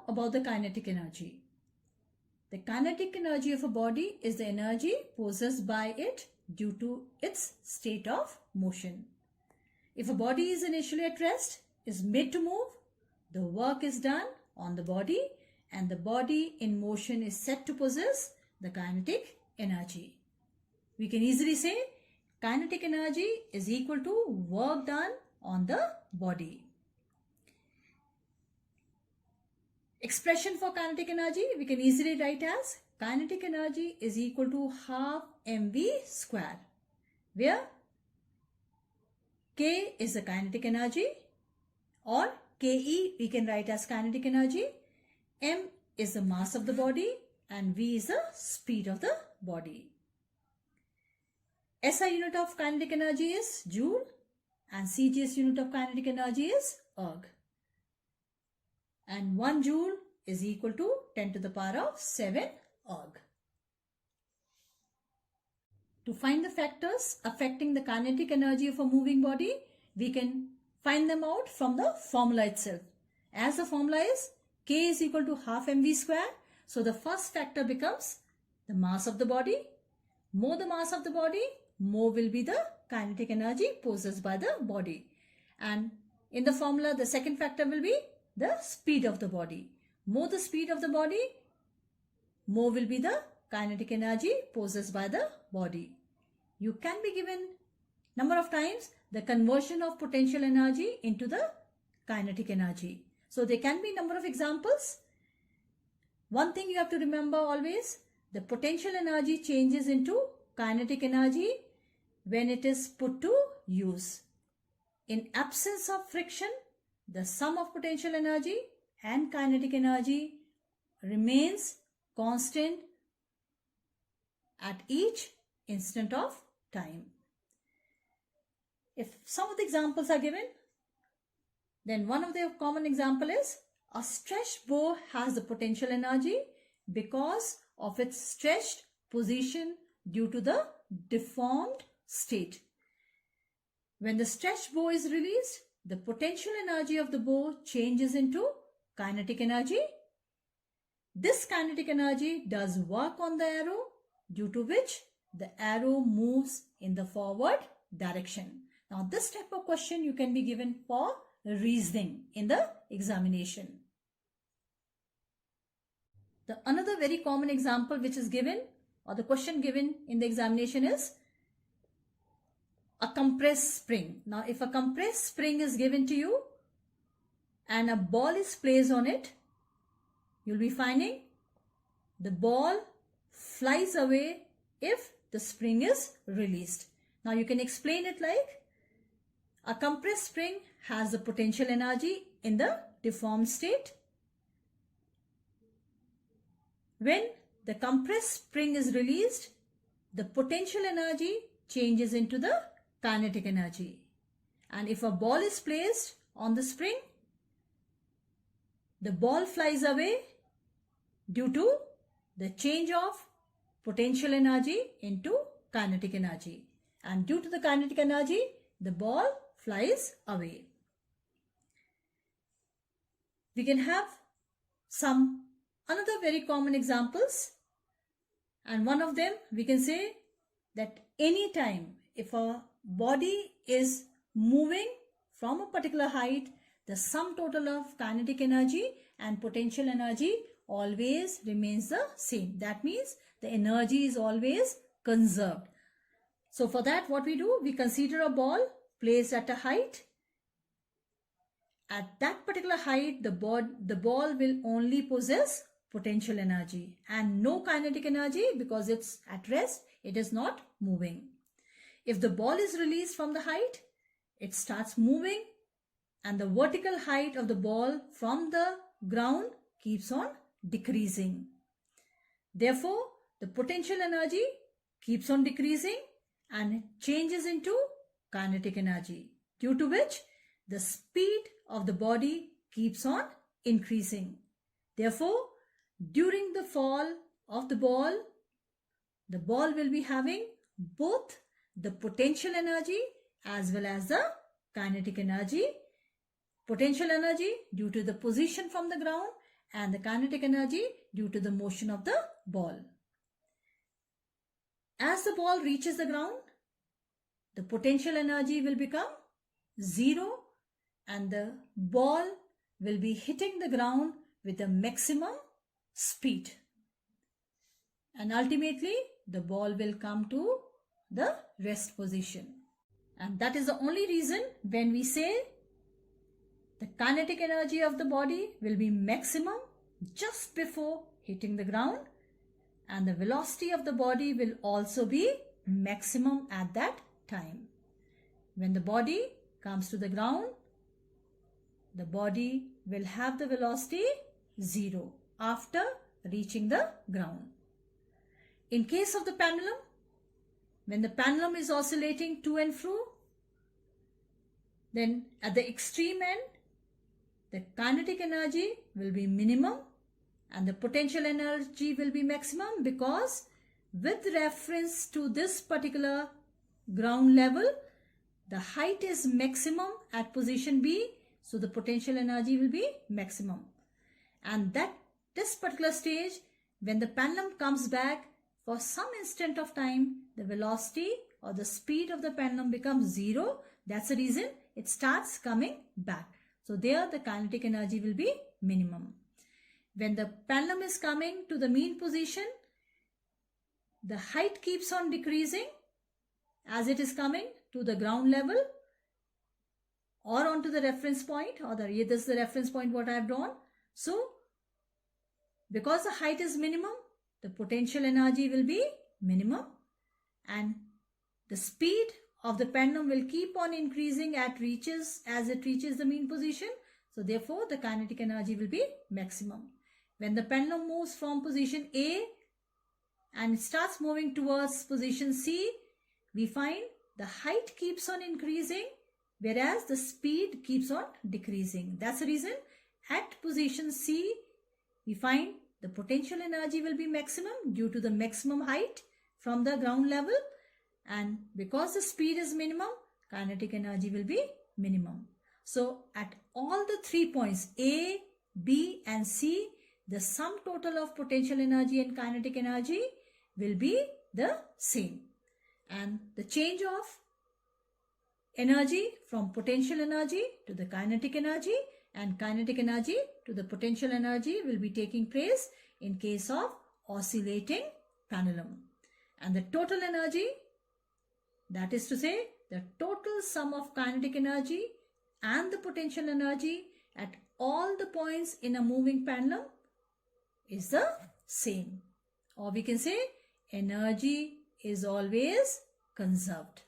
about the kinetic energy. The kinetic energy of a body is the energy possessed by it due to its state of motion. If a body is initially at rest, is made to move, the work is done on the body and the body in motion is said to possess the kinetic energy. We can easily say kinetic energy is equal to work done on the body. Expression for kinetic energy we can easily write as kinetic energy is equal to half mv square, where K is the kinetic energy, or Ke we can write as kinetic energy, m is the mass of the body and v is the speed of the body. SI unit of kinetic energy is joule and CGS unit of kinetic energy is erg. And 1 joule is equal to 10 to the power of 7 erg. To find the factors affecting the kinetic energy of a moving body, we can find them out from the formula itself. As the formula is K is equal to half mv square, so the first factor becomes the mass of the body. More the mass of the body, more will be the kinetic energy possessed by the body. And in the formula, the second factor will be the speed of the body. More the speed of the body, more will be the kinetic energy possessed by the body. You can be given number of times the conversion of potential energy into the kinetic energy. So there can be number of examples. One thing you have to remember always, the potential energy changes into kinetic energy when it is put to use. In absence of friction, the sum of potential energy and kinetic energy remains constant at each instant of time. If some of the examples are given, then one of the common example is a stretched bow has the potential energy because of its stretched position due to the deformed state. When the stretched bow is released, the potential energy of the bow changes into kinetic energy. This kinetic energy does work on the arrow, due to which the arrow moves in the forward direction. Now this type of question you can be given for reasoning in the examination. The another very common example which is given, or the question given in the examination, is a compressed spring. Now if a compressed spring is given to you and a ball is placed on it, you'll be finding the ball flies away if the spring is released. Now you can explain it like a compressed spring has the potential energy in the deformed state. When the compressed spring is released, the potential energy changes into the kinetic energy. And if a ball is placed on the spring, the ball flies away due to the change of potential energy into kinetic energy. And due to the kinetic energy, the ball flies away. We can have some another very common examples, and one of them we can say that any time if a body is moving from a particular height, the sum total of kinetic energy and potential energy always remains the same. That means the energy is always conserved. So for that, what we do, we consider a ball placed at a height. At that particular height, the ball will only possess potential energy and no kinetic energy, because it's at rest, it is not moving. If the ball is released from the height, it starts moving and the vertical height of the ball from the ground keeps on decreasing. Therefore, the potential energy keeps on decreasing and changes into kinetic energy, due to which the speed of the body keeps on increasing. Therefore, during the fall of the ball will be having both the potential energy as well as the kinetic energy. Potential energy due to the position from the ground and the kinetic energy due to the motion of the ball. As the ball reaches the ground, the potential energy will become 0 and the ball will be hitting the ground with the maximum speed. And ultimately, the ball will come to the rest position. And that is the only reason when we say the kinetic energy of the body will be maximum just before hitting the ground, and the velocity of the body will also be maximum at that time. When the body comes to the ground, the body will have the velocity 0 after reaching the ground. In case of the pendulum, when the pendulum is oscillating to and fro, then at the extreme end, the kinetic energy will be minimum and the potential energy will be maximum, because with reference to this particular ground level, the height is maximum at position B, so the potential energy will be maximum. And this particular stage, when the pendulum comes back, for some instant of time, the velocity or the speed of the pendulum becomes 0. That's the reason it starts coming back. So there the kinetic energy will be minimum. When the pendulum is coming to the mean position, the height keeps on decreasing as it is coming to the ground level or onto the reference point, or this is the reference point what I have drawn. So because the height is minimum, the potential energy will be minimum and the speed of the pendulum will keep on increasing as it reaches the mean position. So therefore the kinetic energy will be maximum. When the pendulum moves from position A and it starts moving towards position C, we find the height keeps on increasing whereas the speed keeps on decreasing. That's the reason at position C, we find the potential energy will be maximum due to the maximum height from the ground level, and because the speed is minimum, kinetic energy will be minimum. So at all the 3 points A, B and C, the sum total of potential energy and kinetic energy will be the same. And the change of energy from potential energy to the kinetic energy and kinetic energy to the potential energy will be taking place in case of oscillating pendulum. And the total energy, that is to say the total sum of kinetic energy and the potential energy at all the points in a moving pendulum is the same. Or we can say energy is always conserved.